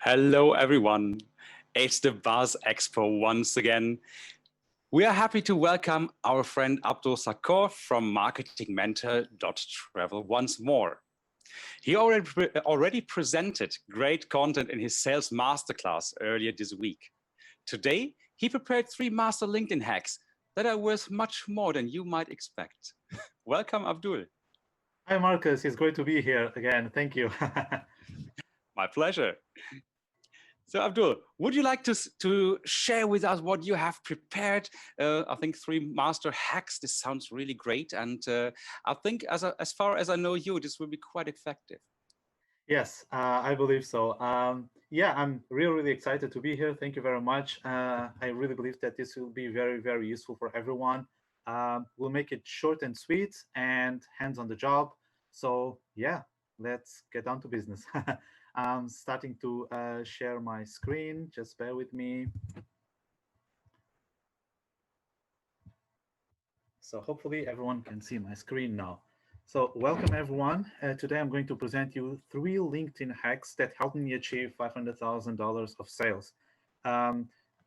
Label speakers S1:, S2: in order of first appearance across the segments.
S1: Hello, everyone. It's the Buzz Expo once again. We are happy to welcome our friend Abdul Sacoor from marketingmentor.travel once more. He already presented great content in his sales masterclass earlier this week. Today, he prepared 3 master LinkedIn hacks that are worth much more than you might expect. Welcome, Abdul.
S2: Hi, Marcus. It's great to be here again. Thank you.
S1: My pleasure. So, Abdul, would you like to share with us what you have prepared? I think 3 master hacks. This sounds really great, and I think as far as I know you, this will be quite effective.
S2: Yes, I believe so. Yeah, I'm really excited to be here. Thank you very much. I really believe that this will be very useful for everyone. We'll make it short and sweet and hands on the job. So, yeah, let's get down to business. I'm starting to share my screen. Just bear with me. So hopefully everyone can see my screen now. So welcome everyone. Today I'm going to present you 3 LinkedIn hacks that helped me achieve $500,000 of sales.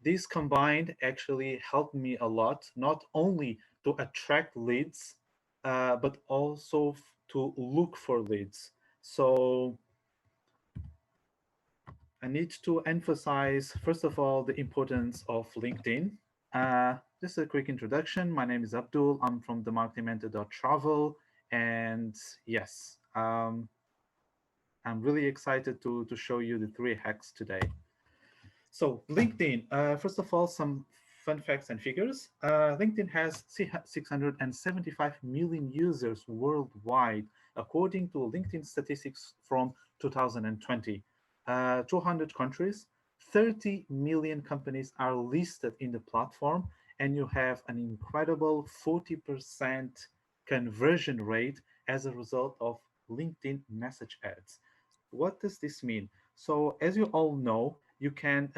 S2: These combined actually helped me a lot, not only to attract leads, but also to look for leads. So I need to emphasize, first of all, the importance of LinkedIn. Just a quick introduction. My name is Abdul. I'm from the marketingmentor.travel. And yes, I'm really excited to show you the 3 hacks today. So LinkedIn, first of all, some fun facts and figures. LinkedIn has 675 million users worldwide, according to LinkedIn statistics from 2020. 200 countries, 30 million companies are listed in the platform, and you have an incredible 40% conversion rate as a result of LinkedIn message ads. What does this mean? So, as you all know, you can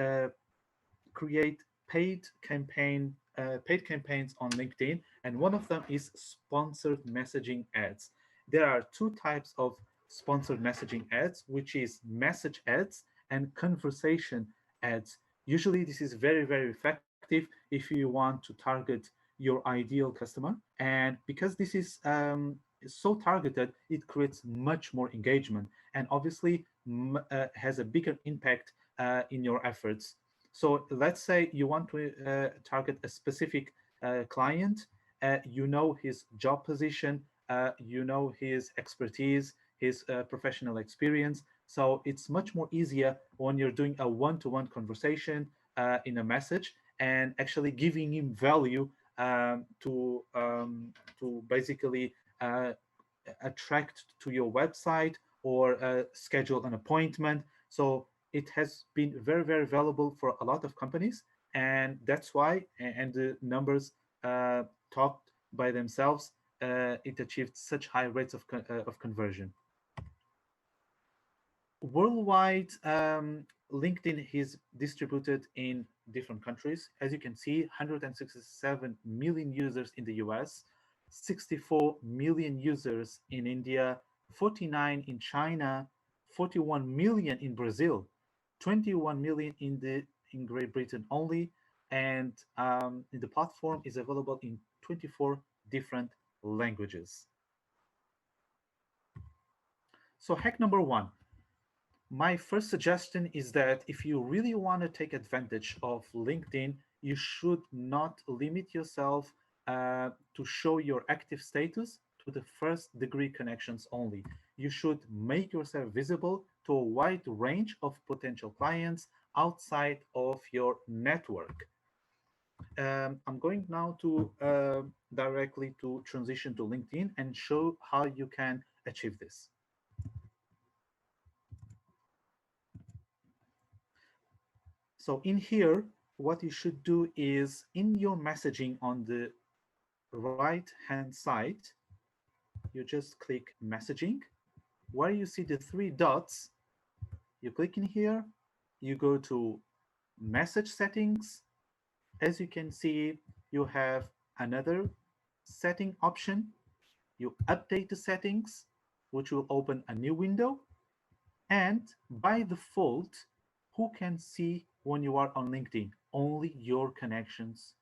S2: create paid campaigns on LinkedIn, and one of them is sponsored messaging ads. There are 2 types of sponsored messaging ads, which is message ads and conversation ads. Usually, this is very effective if you want to target your ideal customer, and because this is so targeted, it creates much more engagement, and obviously has a bigger impact in your efforts. So let's say you want to target a specific client. You know his job position, you know his expertise, his professional experience. So it's much more easier when you're doing a one-to-one conversation in a message and actually giving him value to basically attract to your website or schedule an appointment. So it has been very valuable for a lot of companies, and that's why, and the numbers talked by themselves, it achieved such high rates of conversion. Worldwide, LinkedIn is distributed in different countries. As you can see, 167 million users in the US, 64 million users in India, 49 in China, 41 million in Brazil, 21 million in Great Britain only, and the platform is available in 24 different languages. So hack number 1. My first suggestion is that if you really want to take advantage of LinkedIn, you should not limit yourself to show your active status to the first degree connections only. You should make yourself visible to a wide range of potential clients outside of your network. I'm going now to directly to transition to LinkedIn and show how you can achieve this. So in here, what you should do is in your messaging on the right hand side, you just click messaging. Where you see the 3 dots, you click in here, you go to message settings. As you can see, you have another setting option. You update the settings, which will open a new window. And by default, who can see when you are on LinkedIn? Only your connections,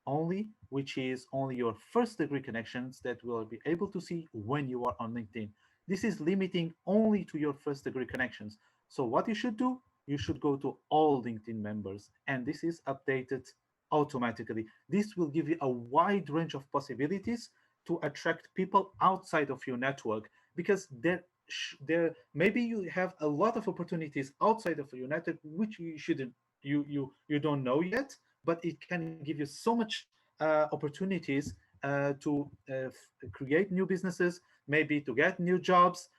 S2: only, which is only your first degree connections that will be able to see when you are on LinkedIn. This is limiting only to your first degree connections. So what you should do, you should go to all LinkedIn members, and this is updated automatically. This will give you a wide range of possibilities to attract people outside of your network, because there maybe you have a lot of opportunities outside of your network which you shouldn't, you don't know yet, but it can give you so much opportunities to create new businesses, maybe to get new jobs,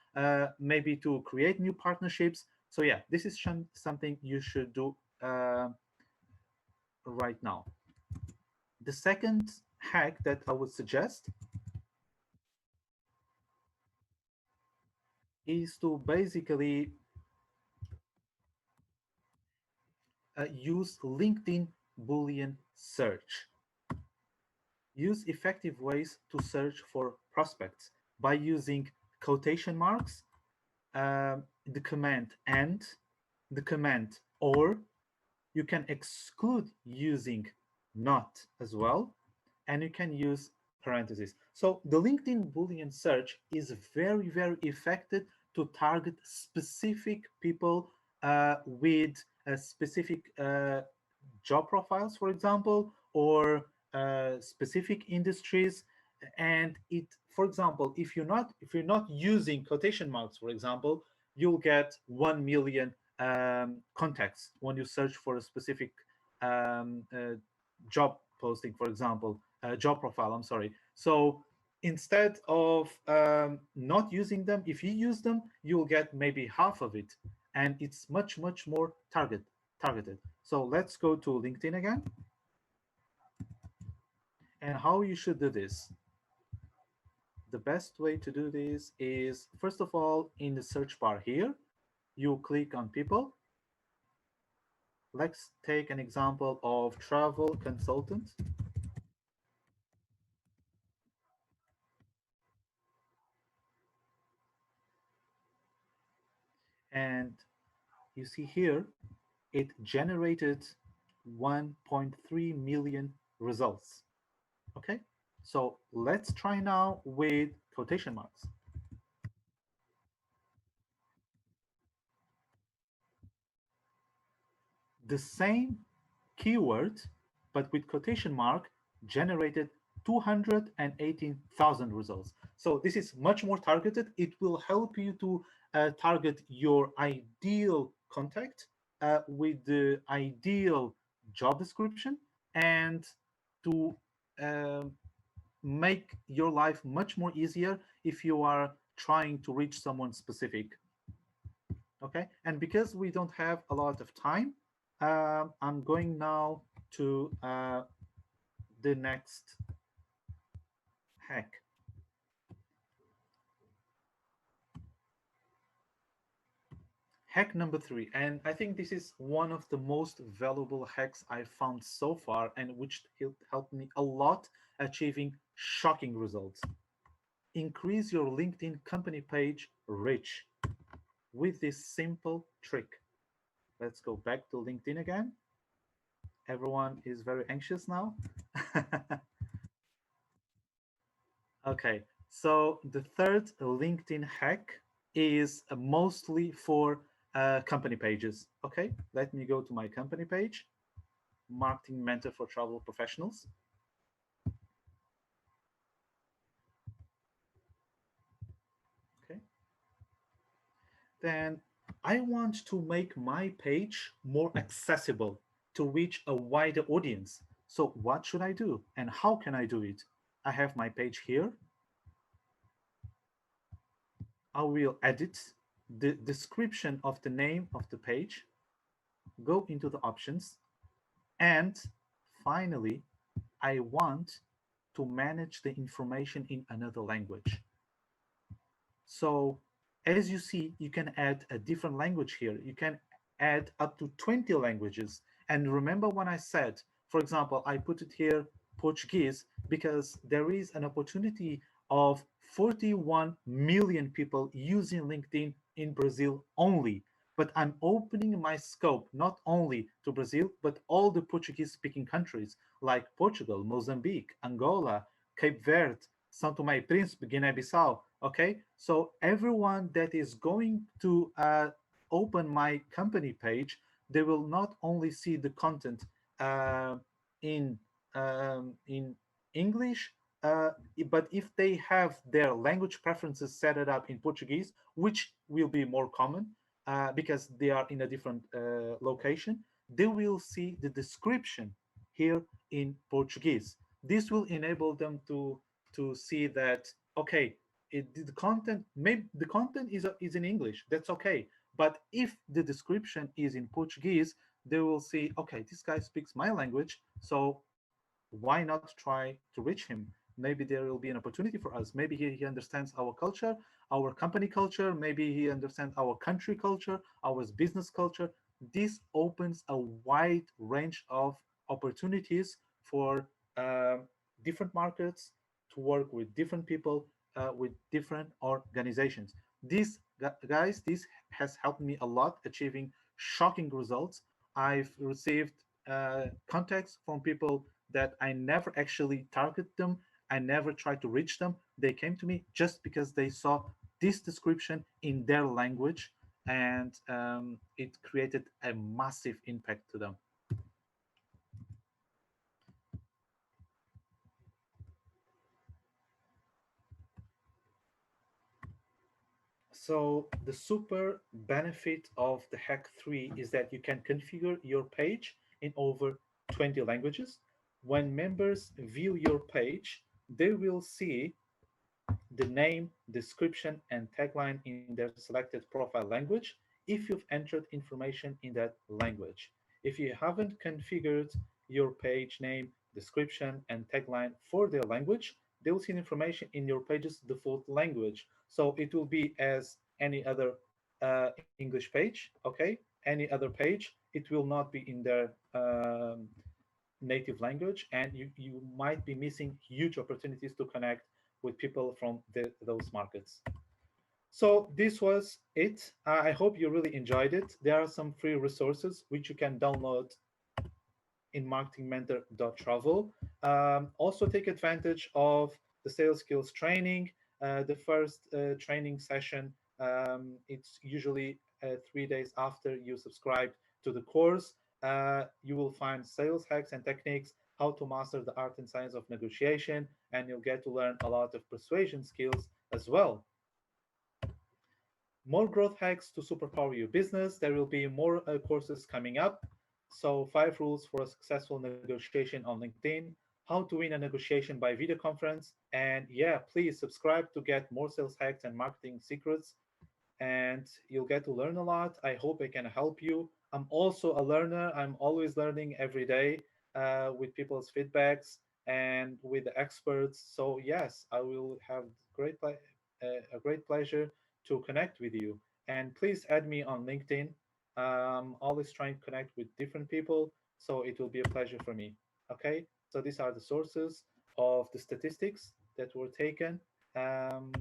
S2: maybe to create new partnerships. So yeah, this is something you should do right now. The second hack that I would suggest is to basically use LinkedIn Boolean search. Use effective ways to search for prospects by using quotation marks, the command and, the command or. You can exclude using not as well, and you can use parentheses. So the LinkedIn Boolean search is very, very effective to target specific people with specific job profiles, for example, or specific industries. And it, for example, if you're not using quotation marks, for example, you'll get 1 million contacts when you search for a specific um, uh, job posting, for example, job profile. I'm sorry. So instead of not using them, if you use them, you will get maybe half of it, and it's much much more targeted. So let's go to LinkedIn again, and how you should do this. The best way to do this is, first of all, in the search bar here, you click on people. Let's take an example of travel consultant. And you see here, it generated 1.3 million results. Okay, so let's try now with quotation marks. The same keyword, but with quotation mark, generated 218,000 results. So this is much more targeted. It will help you to target your ideal contact with the ideal job description, and to um, make your life much more easier if you are trying to reach someone specific. Okay, and because we don't have a lot of time, I'm going now to the next hack. Hack number 3, and I think this is one of the most valuable hacks I found so far, and which helped me a lot achieving shocking results. Increase your LinkedIn company page reach with this simple trick. Let's go back to LinkedIn again. Everyone is very anxious now. Okay, so the third LinkedIn hack is mostly for company pages. Okay, let me go to my company page, Marketing Mentor for Travel Professionals. Okay, then I want to make my page more accessible to reach a wider audience. So what should I do and how can I do it? I have my page here. I will edit the description of the name of the page, go into the options, and finally, I want to manage the information in another language. So as you see, you can add a different language here. You can add up to 20 languages. And remember when I said, for example, I put it here Portuguese because there is an opportunity of 41 million people using LinkedIn in Brazil only. but I'm opening my scope not only to Brazil, but all the Portuguese speaking countries like Portugal, Mozambique, Angola, Cape Verde, São Tomé e Príncipe, Guinea-Bissau. Okay, so everyone that is going to open my company page, they will not only see the content uh, in in English, uh, but if they have their language preferences set it up in Portuguese, which will be more common because they are in a different location, they will see the description here in Portuguese. This will enable them to see that okay, the content maybe the content is in English. That's okay, but if the description is in Portuguese, they will see okay, this guy speaks my language, so why not try to reach him? Maybe there will be an opportunity for us. Maybe he understands our culture, our company culture. Maybe he understands our country culture, our business culture. This opens a wide range of opportunities for uh, different markets to work with different people, with different organizations. This, guys, this has helped me a lot achieving shocking results. I've received contacts from people that I never actually target them. I never tried to reach them. They came to me just because they saw this description in their language, and it created a massive impact to them. So the super benefit of the Hack 3 is that you can configure your page in over 20 languages. When members view your page, they will see the name, description, and tagline in their selected profile language if you've entered information in that language. If you haven't configured your page name, description, and tagline for their language, they will see information in your page's default language. So it will be as any other English page, okay? Any other page, it will not be in their native language, and you might be missing huge opportunities to connect with people from those markets. So this was it. I hope you really enjoyed it. There are some free resources which you can download in marketingmentor.travel. Also take advantage of the sales skills training. The first training session, it's usually 3 days after you subscribe to the course. You will find sales hacks and techniques, how to master the art and science of negotiation, and you'll get to learn a lot of persuasion skills as well. More growth hacks to superpower your business. There will be more courses coming up. So, 5 rules for a successful negotiation on LinkedIn, how to win a negotiation by video conference, and yeah, please subscribe to get more sales hacks and marketing secrets, and you'll get to learn a lot. I hope I can help you. I'm also a learner. I'm always learning every day with people's feedbacks and with the experts. So yes, I will have a great pleasure to connect with you. And please add me on LinkedIn. Always trying to connect with different people, so it will be a pleasure for me. Okay, so these are the sources of the statistics that were taken. Um,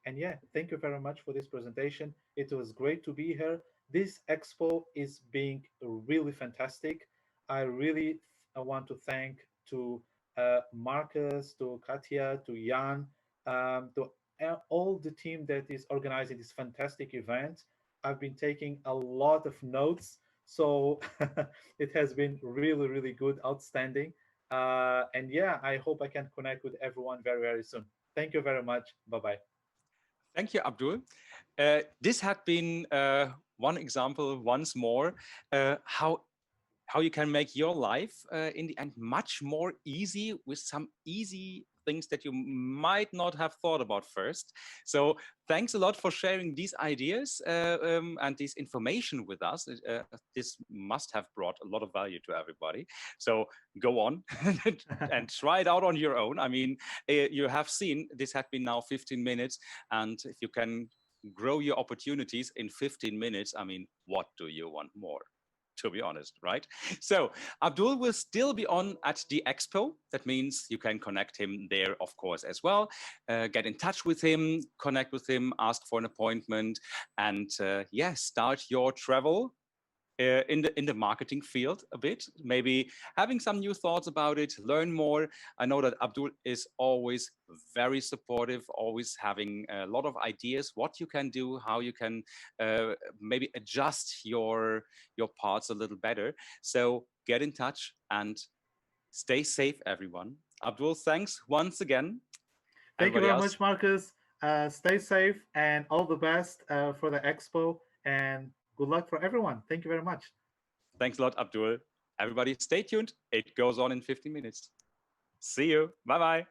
S2: and yeah, thank you very much for this presentation. It was great to be here. This expo is being really fantastic. I really want to thank to Marcus, to Katia, to Jan, to all the team that is organizing this fantastic event. I've been taking a lot of notes, so it has been really, really good, outstanding. And yeah, I hope I can connect with everyone very, very soon. Thank you very much. Bye bye.
S1: Thank you, Abdul. This had been one example once more how you can make your life in the end much more easy with some easy things that you might not have thought about first. So thanks a lot for sharing these ideas and this information with us. This must have brought a lot of value to everybody. So go on and try it out on your own. I mean, you have seen this had been now 15 minutes, and if you can grow your opportunities in 15 minutes, I mean, what do you want more? to be honest, right? So Abdul will still be on at the Expo. That means you can connect him there, of course, as well. Get in touch with him, connect with him, ask for an appointment, and start your travel in the marketing field a bit, maybe having some new thoughts about it, learn more. I know that Abdul is always very supportive, always having a lot of ideas what you can do, how you can maybe adjust your parts a little better. So get in touch and stay safe, everyone. Abdul, thanks once again.
S2: Thank you
S1: Everybody
S2: very
S1: else,
S2: much, Marcus. Stay safe and all the best for the expo. And good luck for everyone. Thank you very much.
S1: thanks a lot, Abdul. Everybody stay tuned, it goes on in 15 minutes. See you. Bye bye.